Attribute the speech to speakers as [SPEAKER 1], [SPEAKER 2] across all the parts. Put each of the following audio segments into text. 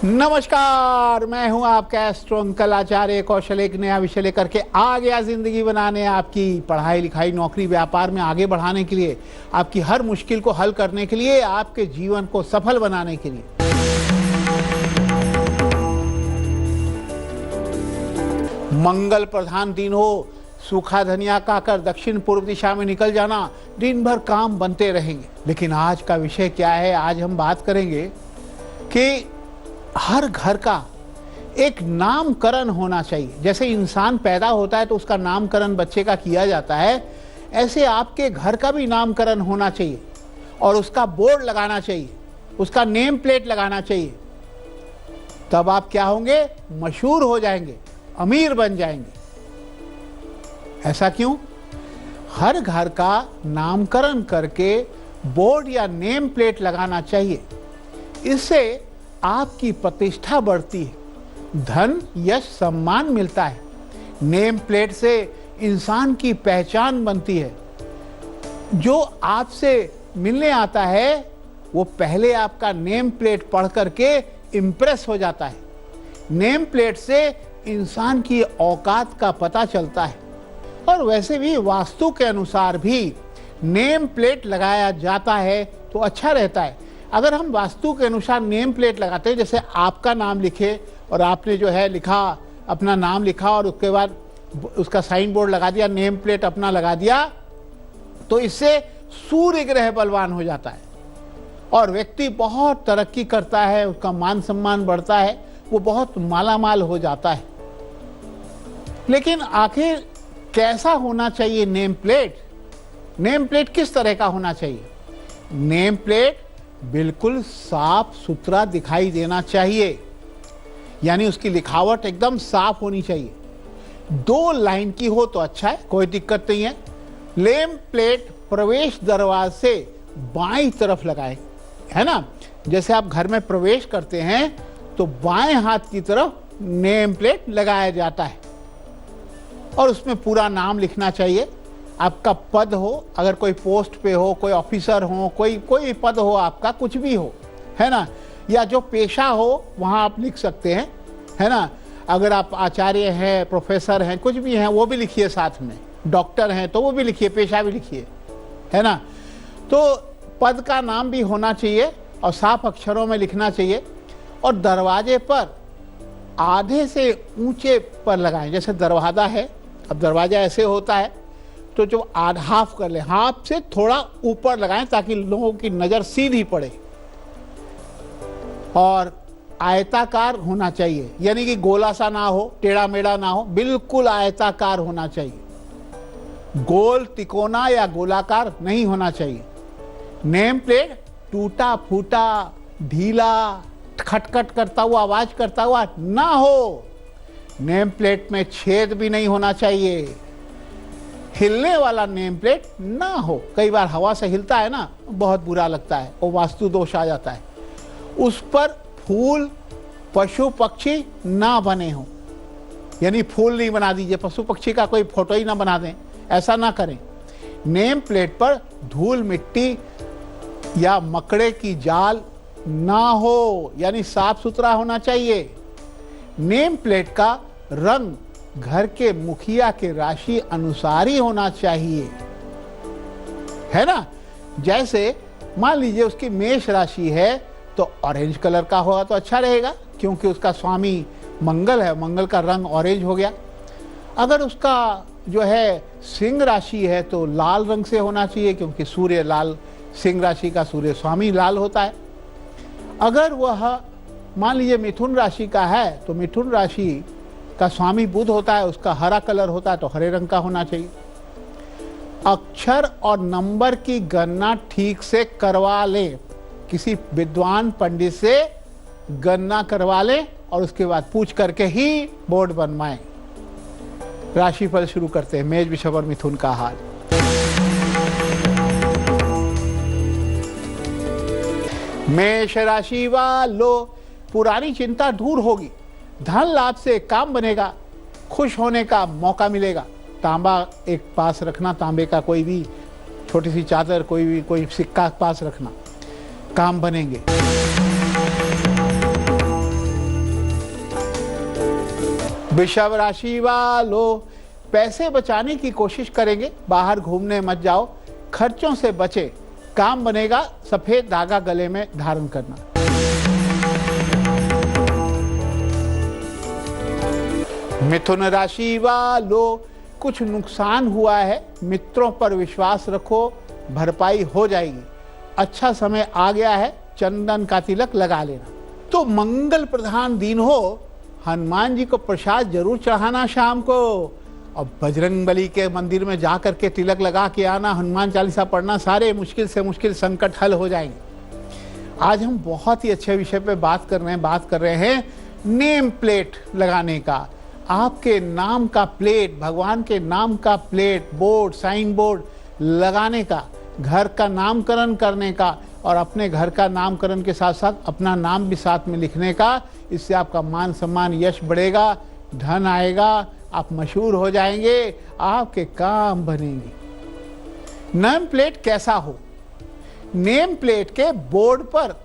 [SPEAKER 1] नमस्कार, मैं हूं आपका एस्ट्रो अंकल आचार्य कौशल। एक नया विषय लेकर के आ गया जिंदगी बनाने, आपकी पढ़ाई लिखाई नौकरी व्यापार में आगे बढ़ाने के लिए, आपकी हर मुश्किल को हल करने के लिए, आपके जीवन को सफल बनाने के लिए। मंगल प्रधान दिन हो, सूखा धनिया खाकर दक्षिण पूर्व दिशा में निकल जाना, दिन भर काम बनते रहेंगे। लेकिन आज का विषय क्या है? आज हम बात करेंगे कि हर घर का एक नामकरण होना चाहिए। जैसे इंसान पैदा होता है तो उसका नामकरण बच्चे का किया जाता है, ऐसे आपके घर का भी नामकरण होना चाहिए और उसका बोर्ड लगाना चाहिए, उसका नेम प्लेट लगाना चाहिए। तब आप क्या होंगे? मशहूर हो जाएंगे, अमीर बन जाएंगे। ऐसा क्यों? हर घर का नामकरण करके बोर्ड या नेम प्लेट लगाना चाहिए। इससे आपकी प्रतिष्ठा बढ़ती है, धन यश सम्मान मिलता है। नेम प्लेट से इंसान की पहचान बनती है। जो आपसे मिलने आता है वो पहले आपका नेम प्लेट पढ़ करके इम्प्रेस हो जाता है। नेम प्लेट से इंसान की औकात का पता चलता है। और वैसे भी वास्तु के अनुसार भी नेम प्लेट लगाया जाता है तो अच्छा रहता है। अगर हम वास्तु के अनुसार नेम प्लेट लगाते हैं, जैसे आपका नाम लिखे और आपने जो है लिखा, अपना नाम लिखा और उसके बाद उसका साइन बोर्ड लगा दिया, नेम प्लेट अपना लगा दिया, तो इससे सूर्य ग्रह बलवान हो जाता है और व्यक्ति बहुत तरक्की करता है, उसका मान सम्मान बढ़ता है, वो बहुत मालामाल हो जाता है। लेकिन आखिर कैसा होना चाहिए नेम प्लेट? नेम प्लेट किस तरह का होना चाहिए? नेम प्लेट बिल्कुल साफ सुथरा दिखाई देना चाहिए, यानी उसकी लिखावट एकदम साफ होनी चाहिए। 2 लाइन की हो तो अच्छा है, कोई दिक्कत नहीं है। नेम प्लेट प्रवेश दरवाजे से बाईं तरफ लगाएं, है ना। जैसे आप घर में प्रवेश करते हैं तो बाएं हाथ की तरफ नेम प्लेट लगाया जाता है और उसमें पूरा नाम लिखना चाहिए। आपका पद हो, अगर कोई पोस्ट पे हो, कोई ऑफिसर हो, कोई पद हो आपका, कुछ भी हो, है ना, या जो पेशा हो वहाँ आप लिख सकते हैं, है ना। अगर आप आचार्य हैं, प्रोफेसर हैं, कुछ भी हैं, वो भी लिखिए साथ में। डॉक्टर हैं तो वो भी लिखिए, पेशा भी लिखिए, है ना। तो पद का नाम भी होना चाहिए और साफ अक्षरों में लिखना चाहिए। और दरवाजे पर आधे से ऊंचे पर लगाएं। जैसे दरवाजा है, अब दरवाजा ऐसे होता है तो जो हाफ कर ले, हाफ से थोड़ा ऊपर लगाएं ताकि लोगों की नजर सीधी पड़े। और आयताकार होना चाहिए, यानी कि गोला सा ना हो, टेढ़ा मेढ़ा ना हो, बिल्कुल आयताकार होना चाहिए। गोल, तिकोना या गोलाकार नहीं होना चाहिए। नेम प्लेट टूटा फूटा, ढीला, खटखट करता हुआ, आवाज करता हुआ ना हो। नेम प्लेट में छेद भी नहीं होना चाहिए। हिलने वाला नेम प्लेट ना हो। कई बार हवा से हिलता है ना, बहुत बुरा लगता है, वो वास्तु दोष आ जाता है। उस पर फूल, पशु पक्षी ना बने हो, यानी फूल नहीं बना दीजिए, पशु पक्षी का कोई फोटो ही ना बना दें, ऐसा ना करें। नेम प्लेट पर धूल मिट्टी या मकड़े की जाल ना हो, यानी साफ सुथरा होना चाहिए। नेम प्लेट का रंग घर के मुखिया के राशि अनुसार ही होना चाहिए, है ना। जैसे मान लीजिए उसकी मेष राशि है तो ऑरेंज कलर का होगा तो अच्छा रहेगा, क्योंकि उसका स्वामी मंगल है, मंगल का रंग ऑरेंज हो गया। अगर उसका जो है सिंह राशि है तो लाल रंग से होना चाहिए, क्योंकि सूर्य लाल, सिंह राशि का सूर्य स्वामी लाल होता है। अगर वह मान लीजिए मिथुन राशि का है तो मिथुन राशि का स्वामी बुध होता है, उसका हरा कलर होता है तो हरे रंग का होना चाहिए। अक्षर और नंबर की गणना ठीक से करवा लें, किसी विद्वान पंडित से गणना करवा लें और उसके बाद पूछ करके ही बोर्ड बनवाएं। राशिफल शुरू करते हैं। मेष, वृषभ और मिथुन का हाल। मेष राशि वालों, पुरानी चिंता दूर होगी, धन लाभ से काम बनेगा, खुश होने का मौका मिलेगा। तांबा एक पास रखना, तांबे का कोई भी छोटी सी चादर, कोई सिक्का पास रखना, काम बनेंगे। वृषभ राशि वालों, पैसे बचाने की कोशिश करेंगे, बाहर घूमने मत जाओ, खर्चों से बचे, काम बनेगा, सफेद धागा गले में धारण करना। मिथुन राशि वालों, कुछ नुकसान हुआ है, मित्रों पर विश्वास रखो, भरपाई हो जाएगी, अच्छा समय आ गया है, चंदन का तिलक लगा लेना। तो मंगल प्रधान दिन हो, हनुमान जी को प्रसाद जरूर चढ़ाना शाम को, और बजरंगबली के मंदिर में जा करके तिलक लगा के आना, हनुमान चालीसा पढ़ना, सारे मुश्किल से मुश्किल संकट हल हो जाएंगे। आज हम बहुत ही अच्छे विषय पे बात कर रहे हैं नेम प्लेट लगाने का। आपके नाम का प्लेट, भगवान के नाम का प्लेट, बोर्ड, साइन बोर्ड लगाने का, घर का नामकरण करने का, और अपने घर का नामकरण के साथ साथ अपना नाम भी साथ में लिखने का। इससे आपका मान सम्मान यश बढ़ेगा, धन आएगा, आप मशहूर हो जाएंगे, आपके काम बनेंगे। नेम प्लेट कैसा हो? नेम प्लेट के बोर्ड पर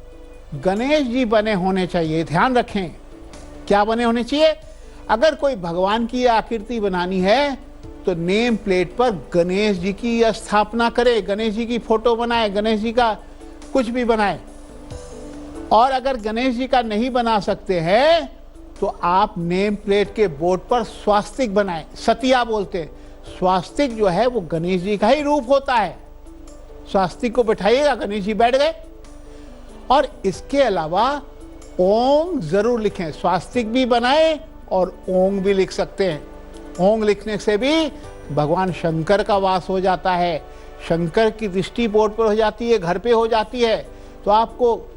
[SPEAKER 1] गणेश जी बने होने चाहिए। ध्यान रखें, क्या बने होने चाहिए? अगर कोई भगवान की आकृति बनानी है तो नेम प्लेट पर गणेश जी की स्थापना करे, गणेश जी की फोटो बनाए, गणेश जी का कुछ भी बनाए। और अगर गणेश जी का नहीं बना सकते हैं तो आप नेम प्लेट के बोर्ड पर स्वास्तिक बनाएं। सतिया बोलते हैं, स्वास्तिक जो है वो गणेश जी का ही रूप होता है। स्वास्तिक को बैठाइएगा, गणेश जी बैठ गए। और इसके अलावा ओम जरूर लिखें, स्वास्तिक भी बनाए और ओम भी लिख सकते हैं। ओम लिखने से भी भगवान शंकर का वास हो जाता है, शंकर की दृष्टि बोर्ड पर हो जाती है, घर पे हो जाती है। तो आपको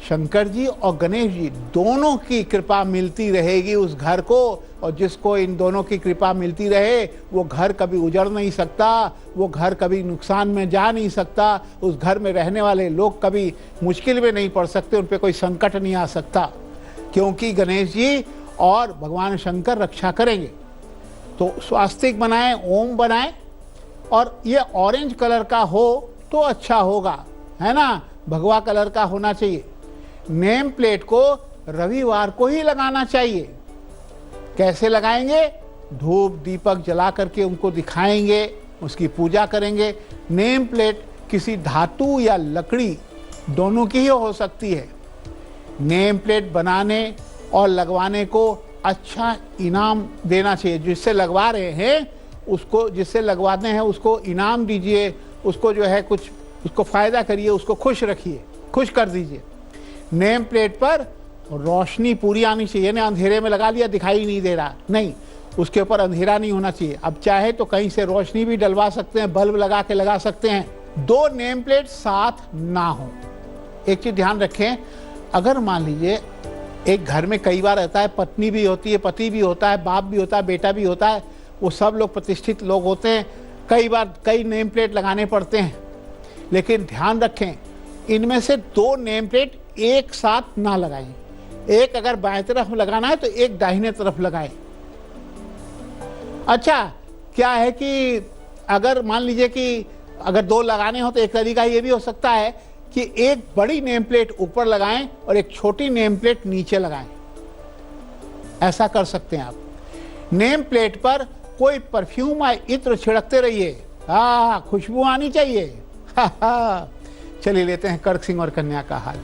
[SPEAKER 1] शंकर जी और गणेश जी दोनों की कृपा मिलती रहेगी उस घर को, और जिसको इन दोनों की कृपा मिलती रहे वो घर कभी उजड़ नहीं सकता, वो घर कभी नुकसान में जा नहीं सकता, उस घर में रहने वाले लोग कभी मुश्किल में नहीं पड़ सकते, उन पर कोई संकट नहीं आ सकता, क्योंकि गणेश जी और भगवान शंकर रक्षा करेंगे। तो स्वास्तिक बनाएं, ओम बनाएं, और ये ऑरेंज कलर का हो तो अच्छा होगा, है ना, भगवा कलर का होना चाहिए। नेम प्लेट को रविवार को ही लगाना चाहिए। कैसे लगाएंगे? धूप दीपक जला करके उनको दिखाएंगे, उसकी पूजा करेंगे। नेम प्लेट किसी धातु या लकड़ी दोनों की ही हो सकती है। नेम प्लेट बनाने और लगवाने को अच्छा इनाम देना चाहिए। जिससे लगवा रहे हैं उसको, जिससे लगवाते हैं उसको इनाम दीजिए, उसको जो है कुछ उसको फायदा करिए, उसको खुश रखिए, खुश कर दीजिए। नेम प्लेट पर रोशनी पूरी आनी चाहिए ना, अंधेरे में लगा लिया दिखाई नहीं दे रहा, नहीं, उसके ऊपर अंधेरा नहीं होना चाहिए। अब चाहे तो कहीं से रोशनी भी डलवा सकते हैं, बल्ब लगा के लगा सकते हैं। दो नेम प्लेट साथ ना हो। एक चीज ध्यान रखें, अगर मान लीजिए एक घर में कई बार रहता है, पत्नी भी होती है, पति भी होता है, बाप भी होता है, बेटा भी होता है, वो सब लोग प्रतिष्ठित लोग होते हैं, कई बार कई नेम प्लेट लगाने पड़ते हैं। लेकिन ध्यान रखें, इनमें से दो नेम प्लेट एक साथ ना लगाएं। एक अगर बाएं तरफ लगाना है तो एक दाहिने तरफ लगाएं। अच्छा, क्या है कि अगर मान लीजिए कि अगर दो लगाने हो तो एक तरीका ये भी हो सकता है कि एक बड़ी नेम प्लेट ऊपर लगाएं और एक छोटी नेम प्लेट नीचे लगाएं। ऐसा कर सकते हैं आप। नेम प्लेट पर कोई परफ्यूम या इत्र छिड़कते रहिए, खुशबू आनी चाहिए। चलिए लेते हैं कर्क सिंह और कन्या का हाल।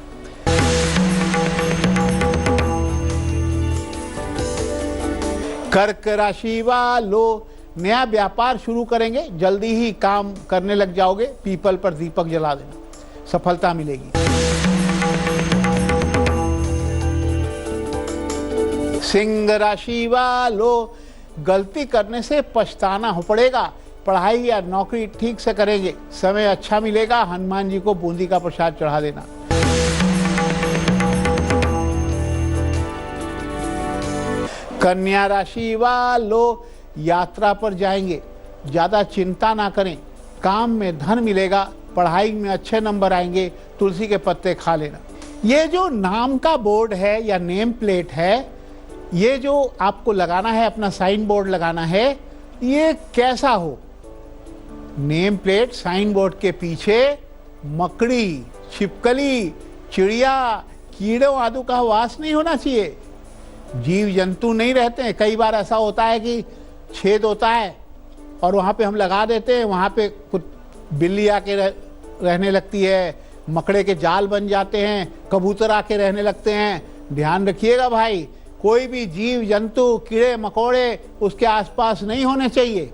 [SPEAKER 1] कर्क राशि वालों, नया व्यापार शुरू करेंगे, जल्दी ही काम करने लग जाओगे। पीपल पर दीपक जला देना, सफलता मिलेगी। सिंह राशि वालों, गलती करने से पछताना हो पड़ेगा। पढ़ाई या नौकरी ठीक से करेंगे, समय अच्छा मिलेगा। हनुमान जी को बूंदी का प्रसाद चढ़ा देना। कन्या राशि वालों, यात्रा पर जाएंगे, ज्यादा चिंता ना करें, काम में धन मिलेगा, पढ़ाई में अच्छे नंबर आएंगे। तुलसी के पत्ते खा लेना। ये जो नाम का बोर्ड है या नेम प्लेट है, ये जो आपको लगाना है, अपना साइन बोर्ड लगाना है, ये कैसा हो? नेम प्लेट साइन बोर्ड के पीछे मकड़ी, छिपकली, चिड़िया, कीड़ों आदि का वास नहीं होना चाहिए। जीव जंतु नहीं रहते हैं। कई बार ऐसा होता है कि छेद होता है और वहाँ पे हम लगा देते हैं, वहाँ पे कुछ बिल्ली आके रहने लगती है, मकड़े के जाल बन जाते हैं, कबूतर आके रहने लगते हैं। ध्यान रखिएगा भाई, कोई भी जीव जंतु, कीड़े मकोड़े उसके आसपास नहीं होने चाहिए।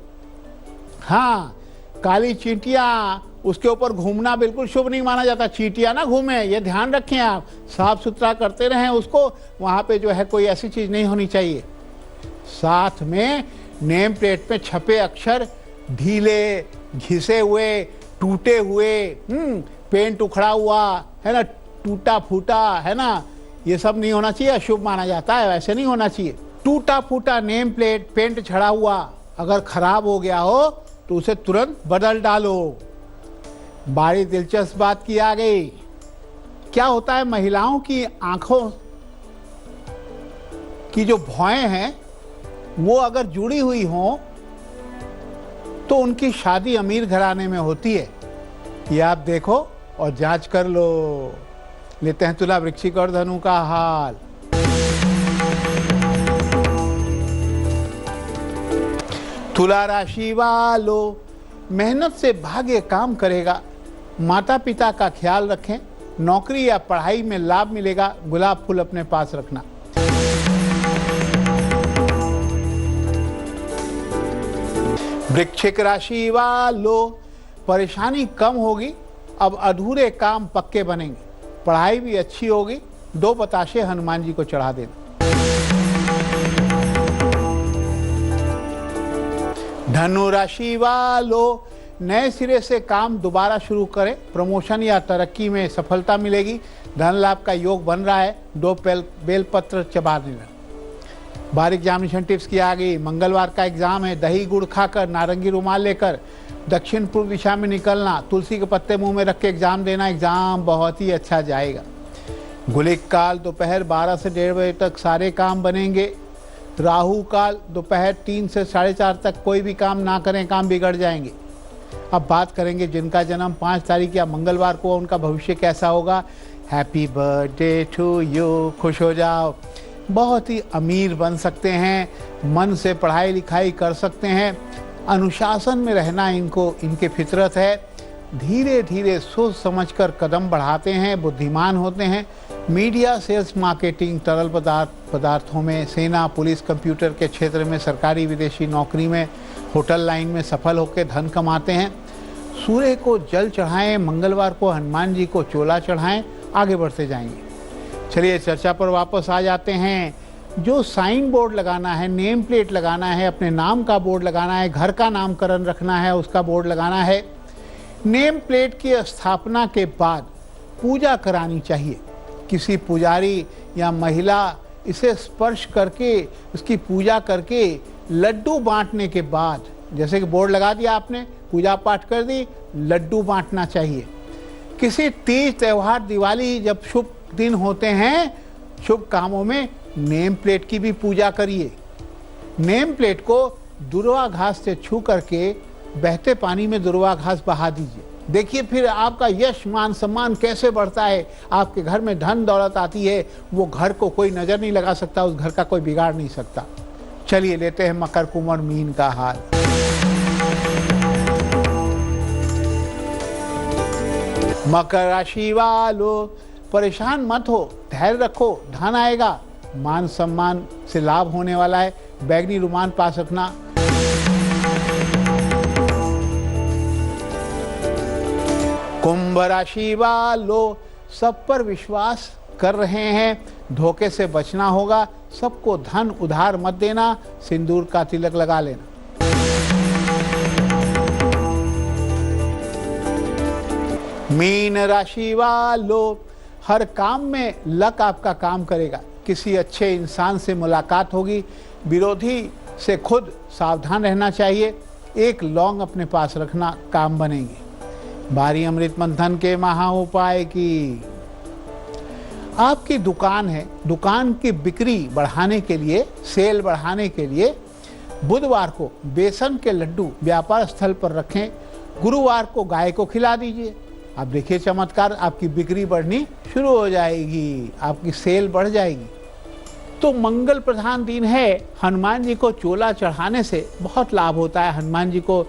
[SPEAKER 1] हाँ, काली चींटियाँ, उसके ऊपर घूमना बिल्कुल शुभ नहीं माना जाता। चींटियाँ ना घूमे, ये ध्यान रखें आप, साफ सुथरा करते रहें उसको। वहाँ पे जो है कोई ऐसी चीज़ नहीं होनी चाहिए। साथ में नेम प्लेट पे छपे अक्षर ढीले, घिसे हुए, टूटे हुए, पेंट उखड़ा हुआ है ना, टूटा फूटा है ना, ये सब नहीं होना चाहिए, अशुभ माना जाता है, वैसे नहीं होना चाहिए। टूटा फूटा नेम प्लेट, पेंट छड़ा हुआ अगर खराब हो गया हो तो उसे तुरंत बदल डालो। बड़ी दिलचस्प बात की आ गई। क्या होता है, महिलाओं की आंखों की जो भौएं हैं वो अगर जुड़ी हुई हो तो उनकी शादी अमीर घराने में होती है। ये आप देखो और जांच कर लो। लेते हैं तुला, वृश्चिक और धनु का हाल। तुला राशि वालों, मेहनत से भाग्य काम करेगा। माता पिता का ख्याल रखें। नौकरी या पढ़ाई में लाभ मिलेगा। गुलाब फूल अपने पास रखना। वृश्चिक राशि वालों, परेशानी कम होगी। अब अधूरे काम पक्के बनेंगे। पढ़ाई भी अच्छी होगी। 2 बताशे हनुमान जी को चढ़ा देना। धनु राशि वालों, नए सिरे से काम दोबारा शुरू करें। प्रमोशन या तरक्की में सफलता मिलेगी। धन लाभ का योग बन रहा है। 2 बेलपत्र चबा देना। बारीक एग्जामिनेशन टिप्स की आ गई। मंगलवार का एग्जाम है। दही गुड़ खाकर, नारंगी रुमाल लेकर दक्षिण पूर्व दिशा में निकलना। तुलसी के पत्ते मुंह में रख के एग्जाम देना। एग्जाम बहुत ही अच्छा जाएगा। गुलिक काल दोपहर 12 से 1:30 बजे तक सारे काम बनेंगे। राहु काल दोपहर 3 से 4:30 तक कोई भी काम ना करें, काम बिगड़ जाएंगे। अब बात करेंगे जिनका जन्म 5 तारीख या मंगलवार को, उनका भविष्य कैसा होगा। Happy birthday to you. खुश हो जाओ, बहुत ही अमीर बन सकते हैं। मन से पढ़ाई लिखाई कर सकते हैं। अनुशासन में रहना इनके फितरत है। धीरे धीरे सोच समझकर कदम बढ़ाते हैं। बुद्धिमान होते हैं। मीडिया, सेल्स, मार्केटिंग, तरल पदार्थों में, सेना, पुलिस, कंप्यूटर के क्षेत्र में, सरकारी विदेशी नौकरी में, होटल लाइन में सफल होकर धन कमाते हैं। सूर्य को जल चढ़ाएं। मंगलवार को हनुमान जी को चोला चढ़ाएं। आगे बढ़ते जाएंगे। चलिए चर्चा पर वापस आ जाते हैं। जो साइन बोर्ड लगाना है, नेम प्लेट लगाना है, अपने नाम का बोर्ड लगाना है, घर का नामकरण रखना है, उसका बोर्ड लगाना है। नेम प्लेट की स्थापना के बाद पूजा करानी चाहिए। किसी पुजारी या महिला इसे स्पर्श करके, उसकी पूजा करके लड्डू बांटने के बाद, जैसे कि बोर्ड लगा दिया आपने, पूजा पाठ कर दी, लड्डू बांटना चाहिए। किसी तीज त्योहार, दिवाली जब शुभ दिन होते हैं, शुभ कामों में नेम प्लेट की भी पूजा करिए। नेम प्लेट को दुर्वा घास से छू करके बहते पानी में दुर्वा घास बहा दीजिए। देखिए फिर आपका यश, मान, सम्मान कैसे बढ़ता है। आपके घर में धन दौलत आती है। वो घर को कोई नजर नहीं लगा सकता, उस घर का कोई बिगाड़ नहीं सकता। चलिए लेते हैं मकर, कुंभ, मीन का हाल। मकर राशि वालों, परेशान मत हो, धैर्य रखो, धन आएगा। मान सम्मान से लाभ होने वाला है। बैगनी रुमाल पास रखना। कुंभ राशि वालों, सब पर विश्वास कर रहे हैं। धोखे से बचना होगा। सबको धन उधार मत देना। सिंदूर का तिलक लगा लेना। मीन राशि वालों, हर काम में लक आपका काम करेगा। किसी अच्छे इंसान से मुलाकात होगी। विरोधी से खुद सावधान रहना चाहिए। एक लौंग अपने पास रखना, काम बनेंगे। बारी अमृत मंथन के महा उपाय की। आपकी दुकान है, दुकान की बिक्री बढ़ाने के लिए, सेल बढ़ाने के लिए बुधवार को बेसन के लड्डू व्यापार स्थल पर रखें। गुरुवार को गाय को खिला दीजिए। आप देखिए चमत्कार, आपकी बिक्री बढ़नी शुरू हो जाएगी, आपकी सेल बढ़ जाएगी। तो मंगल प्रधान दिन है, हनुमान जी को चोला चढ़ाने से बहुत लाभ होता है। हनुमान जी को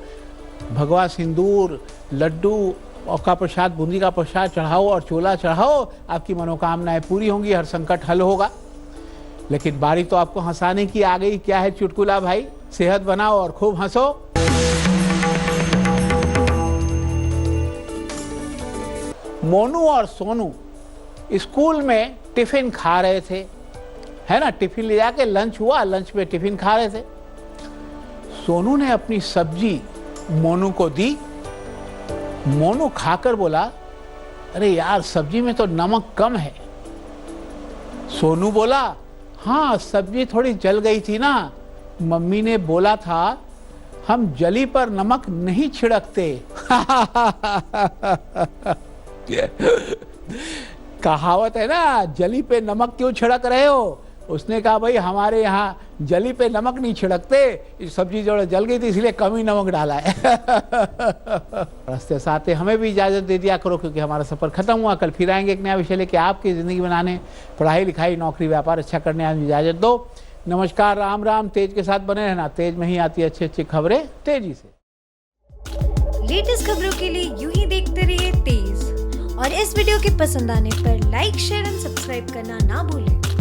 [SPEAKER 1] भगवा सिंदूर, लड्डू और का प्रसाद, बूंदी का प्रसाद चढ़ाओ और चोला चढ़ाओ, आपकी मनोकामनाएं पूरी होंगी, हर संकट हल होगा। लेकिन बारी तो आपको हंसाने की आ गई। क्या है चुटकुला भाई? सेहत बनाओ और खूब हंसो। मोनू और सोनू स्कूल में टिफिन खा रहे थे, है ना। टिफिन ले जाके लंच हुआ, लंच में टिफिन खा रहे थे। सोनू ने अपनी सब्जी मोनू को दी। मोनू खाकर बोला, अरे यार सब्जी में तो नमक कम है। सोनू बोला, हाँ सब्जी थोड़ी जल गई थी ना, मम्मी ने बोला था हम जली पर नमक नहीं छिड़कते। कहावत है ना, जली पे नमक क्यों छिड़क रहे हो। उसने कहा भाई हमारे यहाँ जली पे नमक नहीं छिड़कते, इस सब्जी जो जल गई थी इसलिए कम ही नमक डाला है। रास्ते साथ हमें भी इजाज़त दे दिया करो, क्योंकि हमारा सफ़र खत्म हुआ। कल फिर आएंगे एक नया विषय लेके आपकी ज़िंदगी बनाने। पढ़ाई लिखाई नौकरी व्यापार अच्छा करने आज इजाज़त दो। नमस्कार, राम राम। तेज के साथ बने रहना, तेज में ही आती है अच्छी अच्छी खबरें तेजी से।
[SPEAKER 2] लेटेस्ट खबरों के लिए यूं ही देखते रहिए तेज, और इस वीडियो के पसंद आने पर लाइक, शेयर एंड सब्सक्राइब करना ना भूलें।